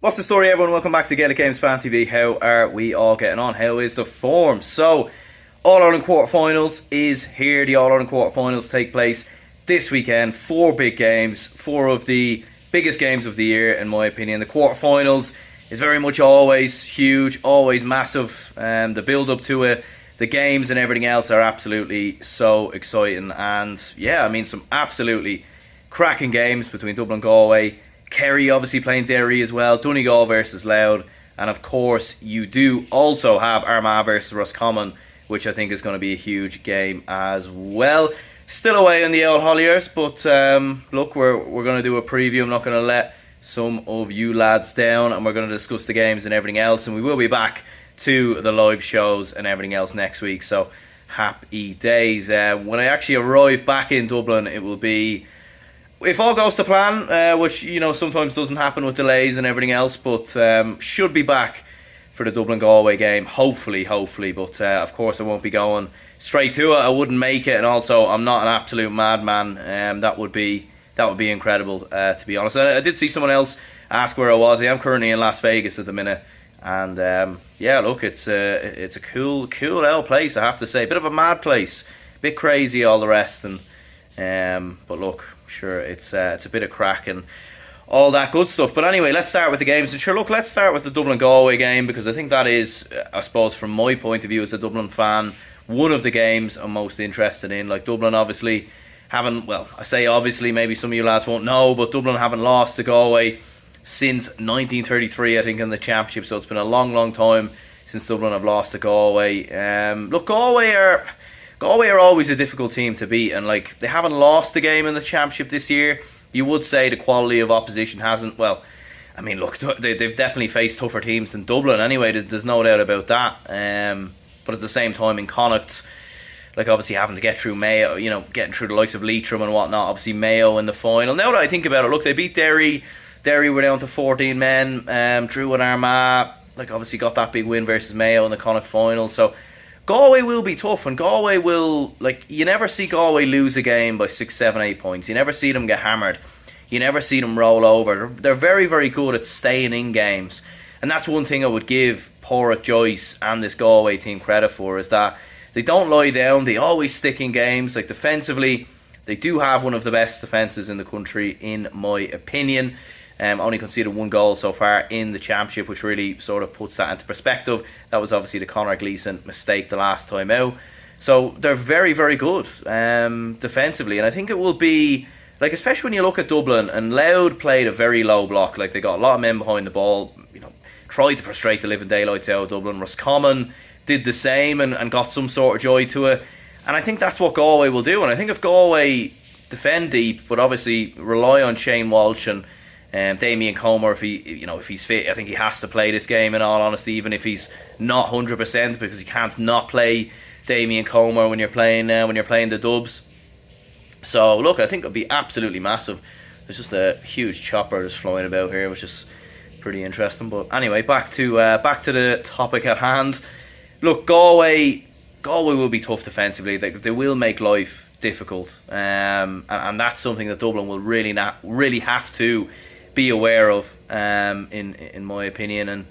What's the story, everyone? Welcome back to Gaelic Games Fan TV. How are we all getting on? How is the form? So, All-Ireland quarterfinals is here. The All-Ireland quarterfinals take place this weekend. 4 big games, 4 of the biggest games of the year, in my opinion. The quarterfinals is very much always huge, always massive. The build-up to it, the games and everything else are absolutely so exciting. And yeah, I mean, some absolutely cracking games between Dublin and Galway. Kerry obviously playing Derry as well, Donegal versus Louth, and of course you do also have Armagh versus Roscommon, which I think is going to be a huge game as well. Still away in the old Holliers, but look, we're going to do a preview. I'm not going to let some of you lads down, and we're going to discuss the games and everything else, and we will be back to the live shows and everything else next week, so happy days. When I actually arrive back in Dublin, it will be, if all goes to plan, which, you know, sometimes doesn't happen with delays and everything else, but should be back for the Dublin-Galway game, hopefully, but of course I won't be going straight to it. I wouldn't make it, and also I'm not an absolute madman. That would be incredible, to be honest. I did see someone else ask where I was. I am currently in Las Vegas at the minute, and yeah, look, it's a cool old place, I have to say. Bit of a mad place, bit crazy, all the rest, and but look, sure, it's a bit of crack and all that good stuff. But anyway, let's start with the games. And sure, look, let's start with the Dublin-Galway game, because I think that is, I suppose, from my point of view as a Dublin fan, one of the games I'm most interested in. Like, Dublin obviously haven't, well, I say obviously, maybe some of you lads won't know, but Dublin haven't lost to Galway since 1933, I think, in the championship. So it's been a long time since Dublin have lost to Galway. Look, Galway are always a difficult team to beat, and like, they haven't lost the game in the championship this year. You would say the quality of opposition hasn't, well, I mean, look, they've definitely faced tougher teams than Dublin anyway, there's no doubt about that. But at the same time, in Connacht, like, obviously having to get through Mayo, you know, getting through the likes of Leitrim and whatnot, obviously Mayo in the final. Now that I think about it, look, they beat Derry were down to 14 men, drew with Armagh, like, obviously got that big win versus Mayo in the Connacht final, so Galway will be tough, and Galway will, like, you never see Galway lose a game by 6, 7, 8 points. You never see them get hammered. You never see them roll over. They're very, very good at staying in games. And that's one thing I would give Porrick, Joyce and this Galway team credit for, is that they don't lie down. They always stick in games. Like, defensively, they do have one of the best defences in the country, in my opinion. Only conceded 1 goal so far in the championship, which really sort of puts that into perspective. That was obviously the Conor Gleeson mistake the last time out. So they're very, very good defensively, and I think it will be, like, especially when you look at Dublin, and Louth played a very low block. Like, they got a lot of men behind the ball, you know, tried to frustrate the living daylights out of Dublin. Roscommon did the same and got some sort of joy to it, and I think that's what Galway will do. And I think if Galway defend deep, but obviously rely on Shane Walsh and Damien Comer, if he's fit, I think he has to play this game, in all honesty, even if he's not 100%, because you can't not play Damien Comer when you're playing the Dubs. So look, I think it'll be absolutely massive. There's just a huge chopper just flying about here, which is pretty interesting. But anyway, back to the topic at hand. Look, Galway will be tough defensively. They will make life difficult, and that's something that Dublin will really have to be aware of, in my opinion. And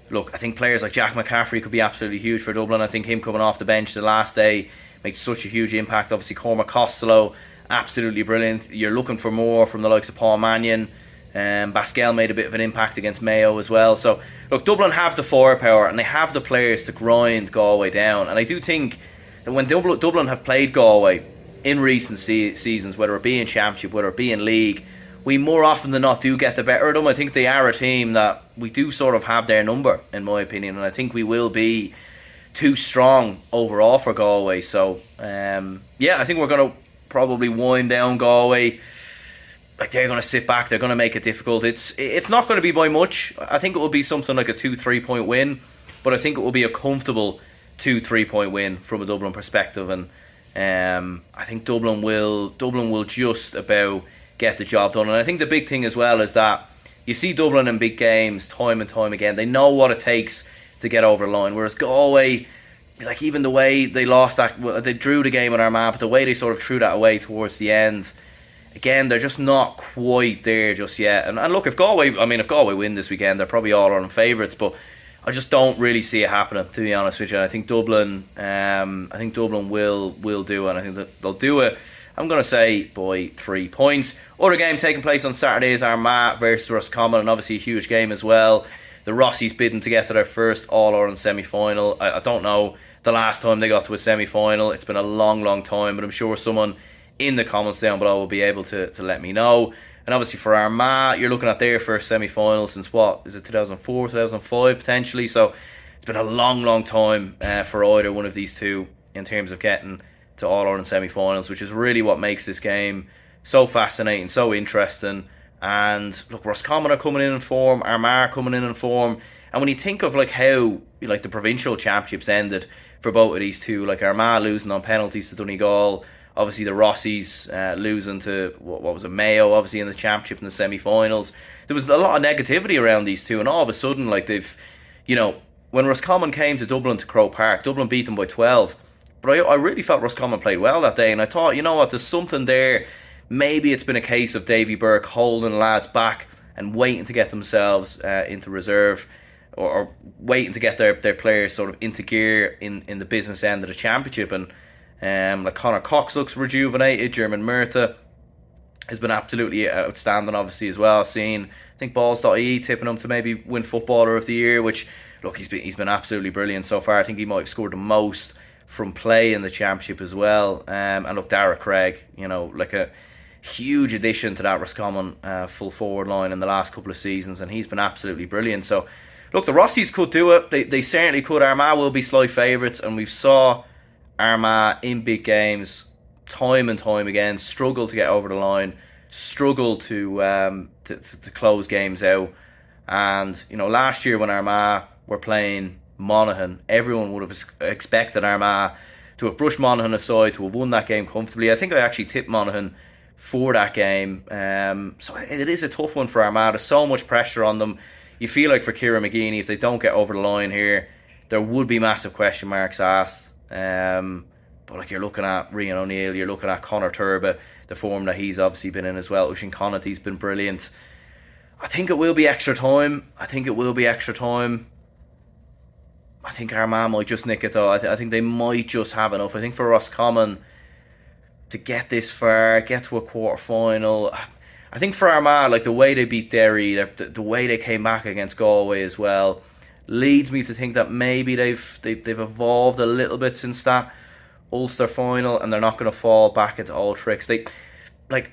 look, I think players like Jack McCaffrey could be absolutely huge for Dublin. I think him coming off the bench the last day makes such a huge impact. Obviously Cormac Costello, absolutely brilliant. You're looking for more from the likes of Paul Mannion. Pascal made a bit of an impact against Mayo as well. So look, Dublin have the firepower and they have the players to grind Galway down. And I do think that when Dublin have played Galway in recent seasons, whether it be in Championship, whether it be in League, we more often than not do get the better of them. I think they are a team that we do sort of have their number, in my opinion, and I think we will be too strong overall for Galway. So yeah, I think we're going to probably wind down Galway. Like, they're going to sit back, they're going to make it difficult. It's not going to be by much. I think it will be something like a 2-3 point win, but I think it will be a comfortable 2-3 point win from a Dublin perspective. And I think Dublin will just about get the job done. And I think the big thing as well is that you see Dublin in big games time and time again. They know what it takes to get over the line, whereas Galway, like, even the way they lost that, well, they drew the game with Armagh, but the way they sort of threw that away towards the end, again, they're just not quite there just yet. And look, if Galway win this weekend, they're probably all Ireland favourites, but I just don't really see it happening, to be honest with you. I think Dublin will do it, and I think that they'll do it. I'm going to say by 3 points. Other game taking place on Saturday is Armagh versus Roscommon, and obviously a huge game as well. The Rossies bidding to get to their first All-Ireland semi-final. I don't know the last time they got to a semi-final. It's been a long, long time, but I'm sure someone in the comments down below will be able to let me know. And obviously for Armagh, you're looking at their first semi-final since what? Is it 2004, 2005 potentially? So it's been a long, long time for either one of these two in terms of getting to All-Ireland semi-finals, which is really what makes this game so fascinating, so interesting. And look, Roscommon are coming in form, Armagh are coming in form. And when you think of like how like the provincial championships ended for both of these two, like Armagh losing on penalties to Donegal, obviously the Rossies losing to what was it, Mayo, obviously in the championship in the semi-finals. There was a lot of negativity around these two, and all of a sudden, like they've, when Roscommon came to Dublin to Croke Park, Dublin beat them by 12. But I really felt Roscommon played well that day, and I thought, you know what, there's something there. Maybe it's been a case of Davy Burke holding lads back and waiting to get themselves into reserve, or waiting to get their players sort of into gear in the business end of the championship. And like Conor Cox looks rejuvenated. German Murtha has been absolutely outstanding, obviously, as well. Seeing, I think Balls.ie tipping him to maybe win Footballer of the Year, which, look, he's been absolutely brilliant so far. I think he might have scored the most from play in the championship as well. And look, Dara Craig, like a huge addition to that Roscommon full forward line in the last couple of seasons, and he's been absolutely brilliant. So look, the Rossies could do it. They certainly could. Armagh will be slight favourites, and we've saw Armagh in big games time and time again struggle to get over the line, struggle to close games out. And last year when Armagh were playing Monaghan, everyone would have expected Armagh to have brushed Monaghan aside, to have won that game comfortably. I think I actually tipped Monaghan for that game. So it is a tough one for Armagh. There's so much pressure on them. You feel like for Kieran McGeeney, if they don't get over the line here, there would be massive question marks asked. But like, you're looking at Rian O'Neill, you're looking at Conor Turba, the form that he's obviously been in as well. Oisín Connaughty's been brilliant. I think it will be extra time. I think Armagh might just nick it though. I think they might just have enough. I think for Roscommon to get this far, get to a quarter final, I think for Armagh, like the way they beat Derry, the way they came back against Galway as well, leads me to think that maybe they've evolved a little bit since that Ulster final, and they're not going to fall back into old tricks. The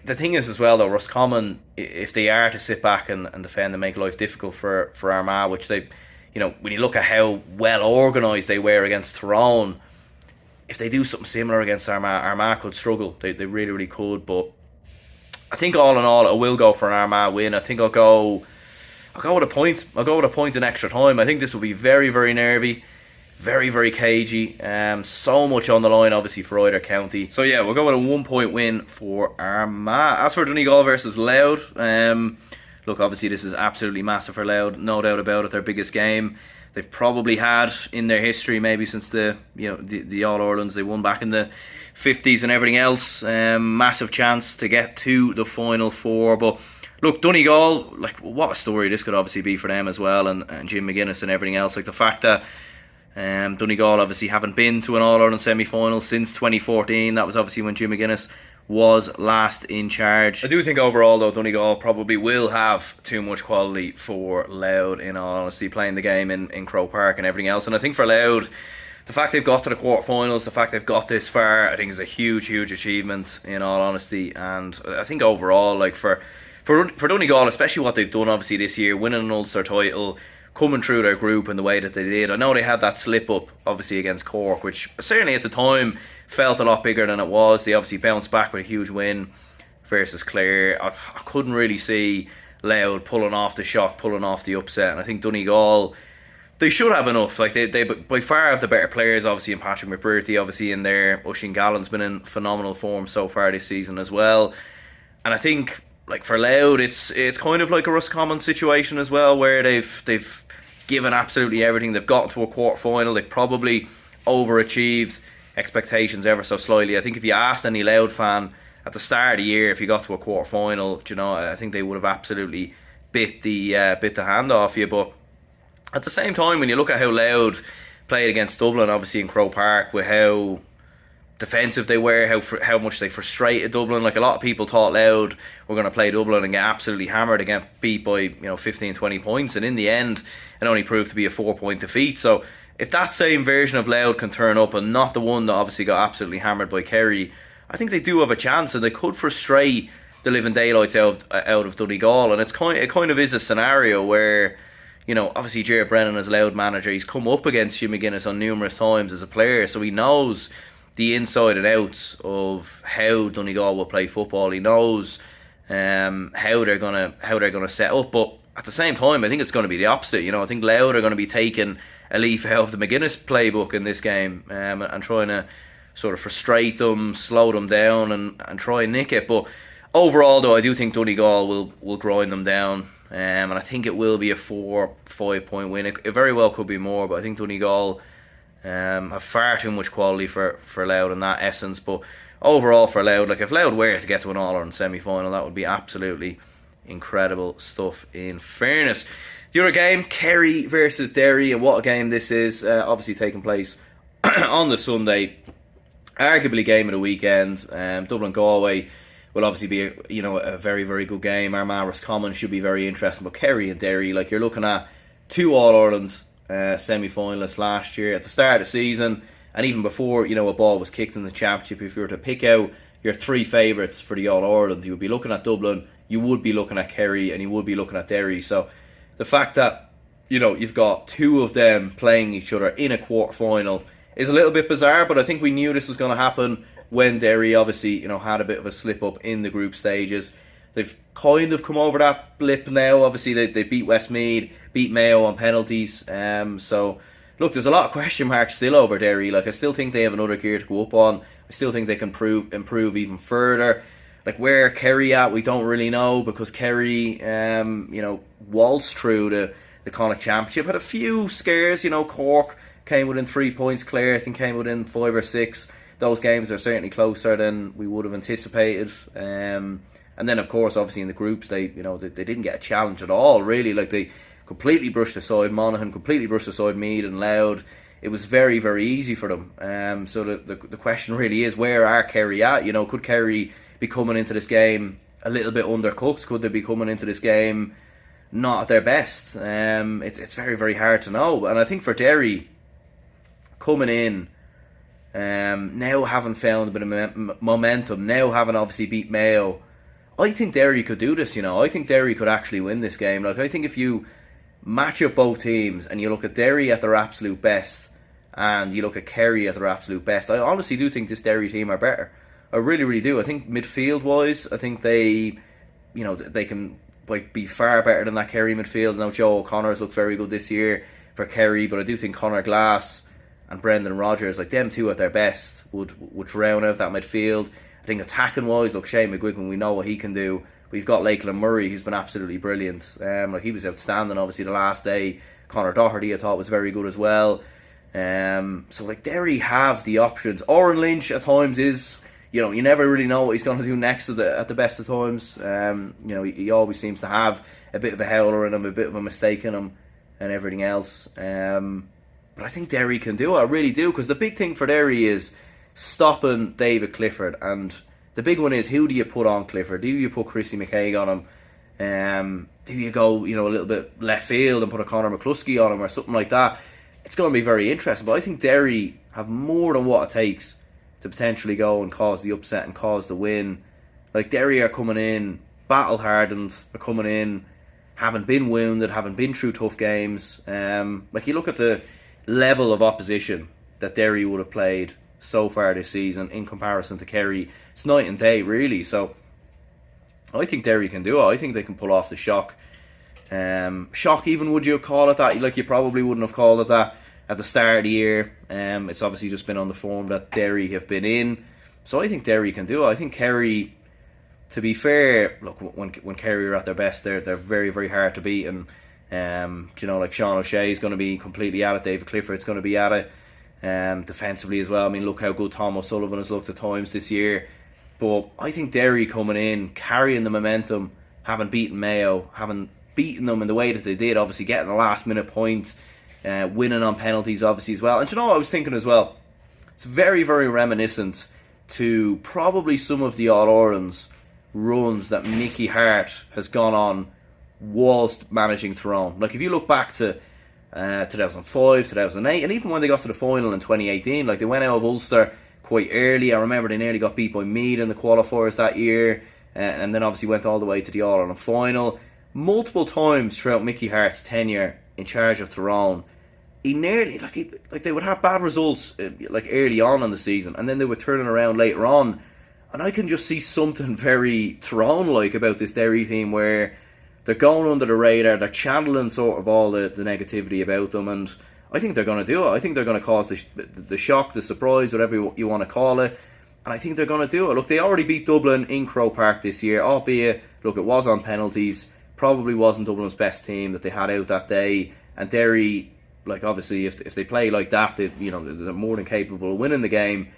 thing is as well though, Roscommon, if they are to sit back and defend and make life difficult for Armagh, which they, when you look at how well organised they were against Tyrone, if they do something similar against Armagh could struggle. They really, really could. But I think all in all, it will go for an Armagh win. I think I'll go with a point. I'll go with a point in extra time. I think this will be very, very nervy, very, very cagey. So much on the line, obviously, for either county. So yeah, we'll go with a 1 point win for Armagh. As for Donegal versus Louth, look, obviously this is absolutely massive for Louth, no doubt about it. Their biggest game they've probably had in their history, maybe since the All-Irelands they won back in the 50s and everything else. Massive chance to get to the Final Four. But look, Donegal, like, what a story this could obviously be for them as well, and Jim McGuinness and everything else. Like the fact that Donegal obviously haven't been to an All-Ireland semi-final since 2014. That was obviously when Jim McGuinness was last in charge. I do think overall though, Donegal probably will have too much quality for Louth, in all honesty, playing the game in Croke Park and everything else. And I think for Louth, the fact they've got to the quarterfinals, the fact they've got this far, I think is a huge, huge achievement, in all honesty. And I think overall, like for Donegal, especially what they've done obviously this year, winning an Ulster title, coming through their group in the way that they did. I know they had that slip up obviously against Cork, which certainly at the time felt a lot bigger than it was. They obviously bounced back with a huge win versus Clare. I couldn't really see Louth pulling off the shock, pulling off the upset, and I think Donegal, they should have enough. Like they by far have the better players, obviously, in Patrick McBrearty, obviously in there. Oisín Gallen's been in phenomenal form so far this season as well. And I think, like, for Louth, it's kind of like a Roscommon situation as well, where they've given absolutely everything. They've gotten to a quarter final. They've probably overachieved expectations ever so slightly. I think if you asked any Louth fan at the start of the year, if you got to a quarter final, I think they would have absolutely bit the hand off you. But at the same time, when you look at how Louth played against Dublin, obviously in Croke Park, with how defensive they were, how much they frustrated Dublin. Like, a lot of people thought Louth were going to play Dublin and get absolutely hammered and get beat by 15, 20 points, and in the end it only proved to be a 4-point defeat. So if that same version of Louth can turn up, and not the one that obviously got absolutely hammered by Kerry, I think they do have a chance, and they could frustrate the living daylights out of Donegal. And it kind of is a scenario where, obviously Jared Brennan as Louth manager, he's come up against Hugh McGuinness on numerous times as a player, so he knows the inside and outs of how Donegal will play football. He knows how they're gonna set up. But at the same time, I think it's going to be the opposite. I think Louth are going to be taking a leaf out of the McGuinness playbook in this game, and trying to sort of frustrate them, slow them down, and try and nick it. But overall, though, I do think Donegal will grind them down, and I think it will be a 4-5 point win. It very well could be more, but I think Donegal have far too much quality for Louth in that essence. But overall for Louth, like, if Louth were to get to an All-Ireland semi-final, that would be absolutely incredible stuff, in fairness. The other game, Kerry versus Derry, and what a game this is. Obviously taking place on the Sunday, arguably game of the weekend. Dublin Galway will obviously be a very, very good game. Armagh Roscommon should be very interesting, but Kerry and Derry, like, you're looking at two All-Ireland semi-finalists last year at the start of the season, and even before a ball was kicked in the championship. If you were to pick out your three favourites for the All-Ireland, you would be looking at Dublin, you would be looking at Kerry, and you would be looking at Derry. So the fact that you've got two of them playing each other in a quarter final is a little bit bizarre, but I think we knew this was going to happen when Derry obviously had a bit of a slip up in the group stages. They've kind of come over that blip now. Obviously they beat Westmeath, beat Mayo on penalties. So look, there's a lot of question marks still over Derry. Like, I still think they have another gear to go up on. I still think they can improve even further. Like, where Kerry at, we don't really know, because Kerry waltzed through the Connacht Championship, had a few scares. Cork came within 3 points, Clare I think came within 5 or 6. Those games are certainly closer than we would have anticipated. And then, of course, obviously in the groups, they didn't get a challenge at all, really. Like, they completely brushed aside Monaghan, completely brushed aside Meath and Louth. It was very, very easy for them. So the question really is, where are Kerry at? Could Kerry be coming into this game a little bit undercooked? Could they be coming into this game not at their best? It's very, very hard to know. And I think for Derry, coming in, now having found a bit of momentum, now having obviously beat Mayo, I think Derry could do this. I think Derry could actually win this game. Like, I think if you match up both teams and you look at Derry at their absolute best and you look at Kerry at their absolute best, I honestly do think this Derry team are better. I really, really do. I think midfield wise, I think they can be far better than that Kerry midfield. Now Joe O'Connor's looked very good this year for Kerry, but I do think Conor Glass and Brendan Rodgers, like, them two at their best, would drown out that midfield. I think attacking wise, look, Shane McGuigan, we know what he can do. We've got Lakeland Murray, who's been absolutely brilliant. He was outstanding obviously the last day. Connor Doherty I thought was very good as well. So like, Derry have the options. Oren Lynch at times is, you never really know what he's going to do next at the best of times. He always seems to have a bit of a howler in him, a bit of a mistake in him, and everything else. But I think Derry can do it. I really do, because the big thing for Derry is stopping David Clifford, and the big one is, who do you put on Clifford? Do you put Chrissy McKaig on him? Do you go a little bit left field and put a Conor McCluskey on him or something like that? It's going to be very interesting, but I think Derry have more than what it takes to potentially go and cause the upset and cause the win. Like, Derry are coming in battle hardened, are coming in having been wounded, having been through tough games. Like, you look at the level of opposition that Derry would have played so far this season in comparison to Kerry, it's night and day, really. So I think Derry can do it. I think they can pull off the shock. Shock, even, would you call it that? Like, you probably wouldn't have called it that at the start of the year. It's obviously just been on the form that Derry have been in. So I think Derry can do it. I think Kerry, to be fair, look, when Kerry are at their best, they're very, very hard to beat. And like, Sean O'Shea is going to be completely at it. David Clifford's going to be at it. Defensively as well. I mean, look how good Tom O'Sullivan has looked at times this year. But I think Derry coming in, carrying the momentum, having beaten Mayo, having beaten them in the way that they did, obviously getting the last minute point, winning on penalties obviously as well. And you know what I was thinking as well? It's very, very reminiscent to probably some of the All-Irelands runs that Mickey Hart has gone on whilst managing Tyrone. Like if you look back to 2005, 2008, and even when they got to the final in 2018, like they went out of Ulster quite early. I remember they nearly got beat by Meath in the qualifiers that year, and then obviously went all the way to the All-Ireland final. Multiple times throughout Mickey Hart's tenure in charge of Tyrone, he nearly, like they would have bad results like early on in the season, and then they would turn it around later on. And I can just see something very Tyrone-like about this Derry team where they're going under the radar, they're channeling sort of all the negativity about them, and I think they're going to do it. I think they're going to cause the shock, the surprise, whatever you want to call it, and I think they're going to do it. Look, they already beat Dublin in Croke Park this year, albeit, look, it was on penalties, probably wasn't Dublin's best team that they had out that day, and Derry, like obviously if they play like that, they're more than capable of winning the game.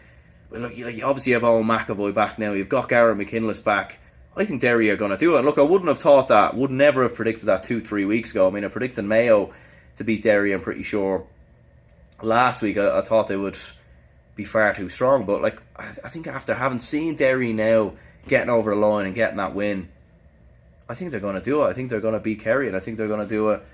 But look, you obviously have Owen McAvoy back now, you've got Garrett McKinless back. I think Derry are going to do it. Look, I wouldn't have thought that, would never have predicted that 2-3 weeks ago. I mean, I predicted Mayo to beat Derry, I'm pretty sure. Last week, I thought they would be far too strong. But like, I think after having seen Derry now getting over the line and getting that win, I think they're going to do it. I think they're going to beat Kerry, and I think they're going to do it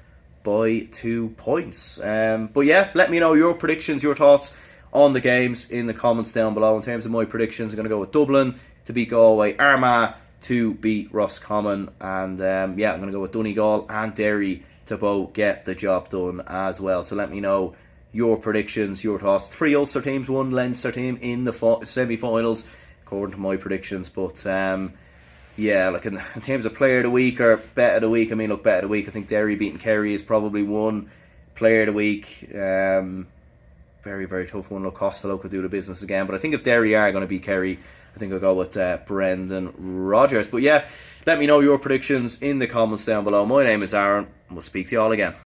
by 2 points. But yeah, let me know your predictions, your thoughts on the games in the comments down below. In terms of my predictions, I'm going to go with Dublin to beat Galway, Armagh to beat Roscommon, and I'm going to go with Donegal and Derry to both get the job done as well. So let me know your predictions, your thoughts. 3 Ulster teams, 1 Leinster team in the semi-finals, according to my predictions. But like in terms of player of the week or bet of the week, I mean, look, bet of the week, I think Derry beating Kerry is probably one. Player of the week, very, very tough one. Look, Costello could do the business again, but I think if Derry are going to beat Kerry, I think I'll go with Brendan Rodgers. But yeah, let me know your predictions in the comments down below. My name is Aaron, and we'll speak to you all again.